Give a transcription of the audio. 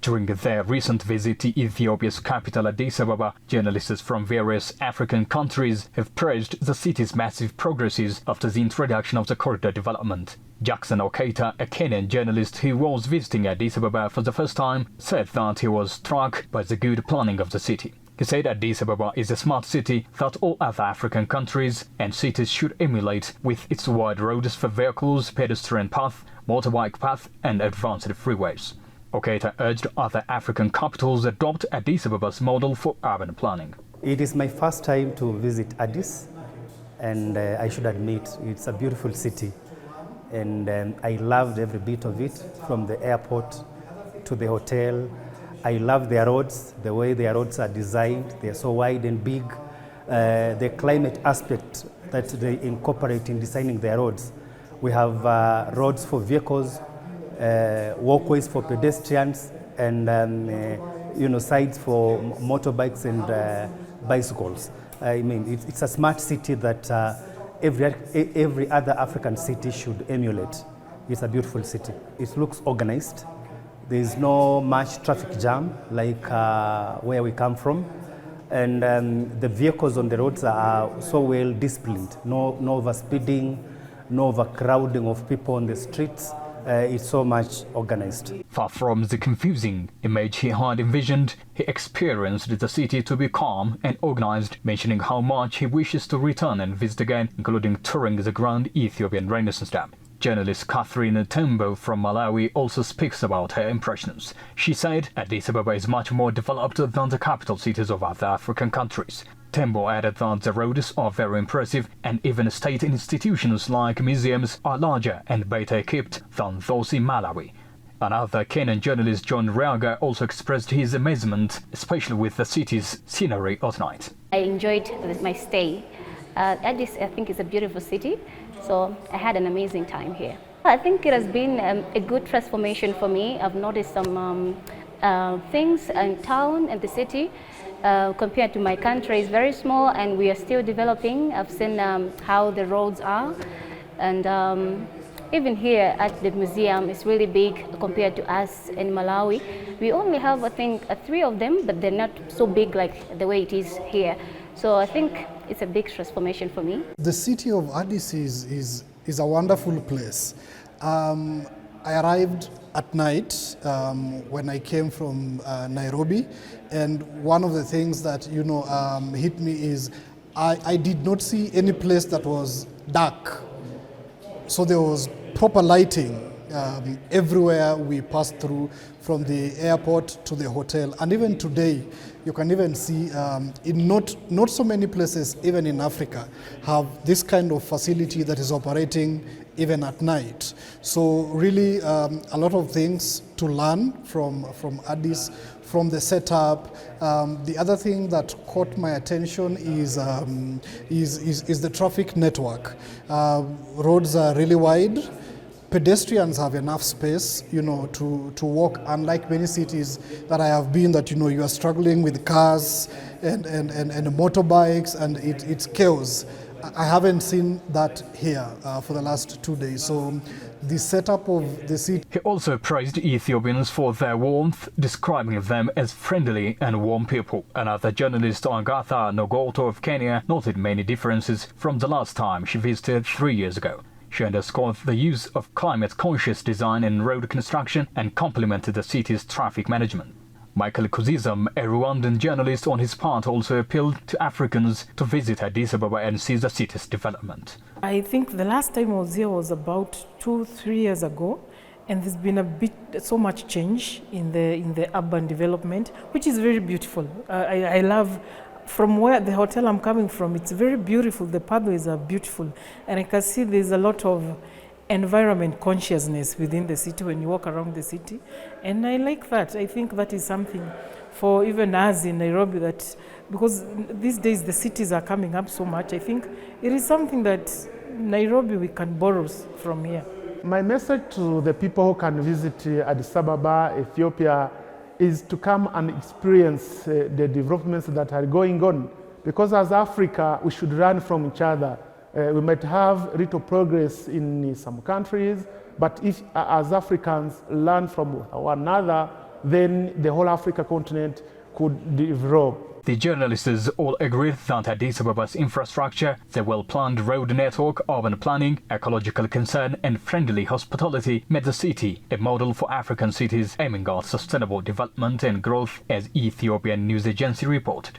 During their recent visit to Ethiopia's capital Addis Ababa, journalists from various African countries have praised the city's massive progresses after the introduction of the corridor development. Jackson Okeita, a Kenyan journalist who was visiting Addis Ababa for the first time, said that he was struck by the good planning of the city. He said Addis Ababa is a smart city that all other African countries and cities should emulate, with its wide roads for vehicles, pedestrian path, motorbike path and advanced freeways. Okeita urged other African capitals adopt Addis Ababa's model for urban planning. It is my first time to visit Addis, and I should admit it's a beautiful city, and I loved every bit of it, from the airport to the hotel. I love their roads, the way their roads are designed. They are so wide and big. The climate aspect that they incorporate in designing their roads. We have roads for vehicles, walkways for pedestrians, and sides for motorbikes and bicycles. I mean, it's a smart city that every other African city should emulate. It's a beautiful city. It looks organized. There is no much traffic jam like where we come from, and the vehicles on the roads are so well disciplined. No overspeeding, no overcrowding of people on the streets. It's so much organized. Far from the confusing image he had envisioned, he experienced the city to be calm and organized, mentioning how much he wishes to return and visit again, including touring the Grand Ethiopian Renaissance Dam. Journalist Catherine Tembo from Malawi also speaks about her impressions. She said Addis Ababa is much more developed than the capital cities of other African countries. Tembo added that the roads are very impressive, and even state institutions like museums are larger and better equipped than those in Malawi. Another Kenyan journalist, John Reaga, also expressed his amazement, especially with the city's scenery at night. I enjoyed my stay. Addis, I think, is a beautiful city, so I had an amazing time here. I think it has been a good transformation for me. I've noticed some things in town and the city. Compared to my country, is very small and we are still developing. I've seen how the roads are, and even here at the museum, it's really big compared to us in Malawi. We only have, I think, 3 of them, but they're not so big like the way it is here. So I think it's a big transformation for me. The city of Addis is a wonderful place. I arrived at night when I came from Nairobi, and one of the things that hit me is I did not see any place that was dark. So there was proper lighting everywhere we passed through, from the airport to the hotel, and even today you can even see in not so many places, even in Africa, have this kind of facility that is operating even at night. So really a lot of things to learn from Addis, from the setup. The other thing that caught my attention is the traffic network. Roads are really wide. Pedestrians have enough space, to walk, unlike many cities that I have been, that you are struggling with cars and motorbikes, and it's chaos. I haven't seen that here for the last 2 days. So the setup of the city. He also praised Ethiopians for their warmth, describing them as friendly and warm people. Another journalist, Agatha Nogoto of Kenya, noted many differences from the last time she visited 3 years ago. She underscored the use of climate-conscious design in road construction and complimented the city's traffic management. Michael Kuzizam, a Rwandan journalist, on his part also appealed to Africans to visit Addis Ababa and see the city's development. I think the last time I was here was about 2-3 years ago, and there's been so much change in the urban development, which is very beautiful. I love. From where the hotel I'm coming from, it's very beautiful. The pathways are beautiful, and I can see there's a lot of environment consciousness within the city when you walk around the city, and I like that. I think that is something for even us in Nairobi, that because these days the cities are coming up so much, I think it is something that Nairobi we can borrow from here. My message to the people who can visit Addis Ababa, Ethiopia, is to come and experience the developments that are going on. Because as Africa, we should learn from each other. We might have little progress in some countries, but if as Africans learn from one another, then the whole Africa continent could develop. The journalists all agreed that Addis Ababa's infrastructure, the well-planned road network, urban planning, ecological concern and friendly hospitality made the city a model for African cities aiming at sustainable development and growth, as Ethiopian news agency reported.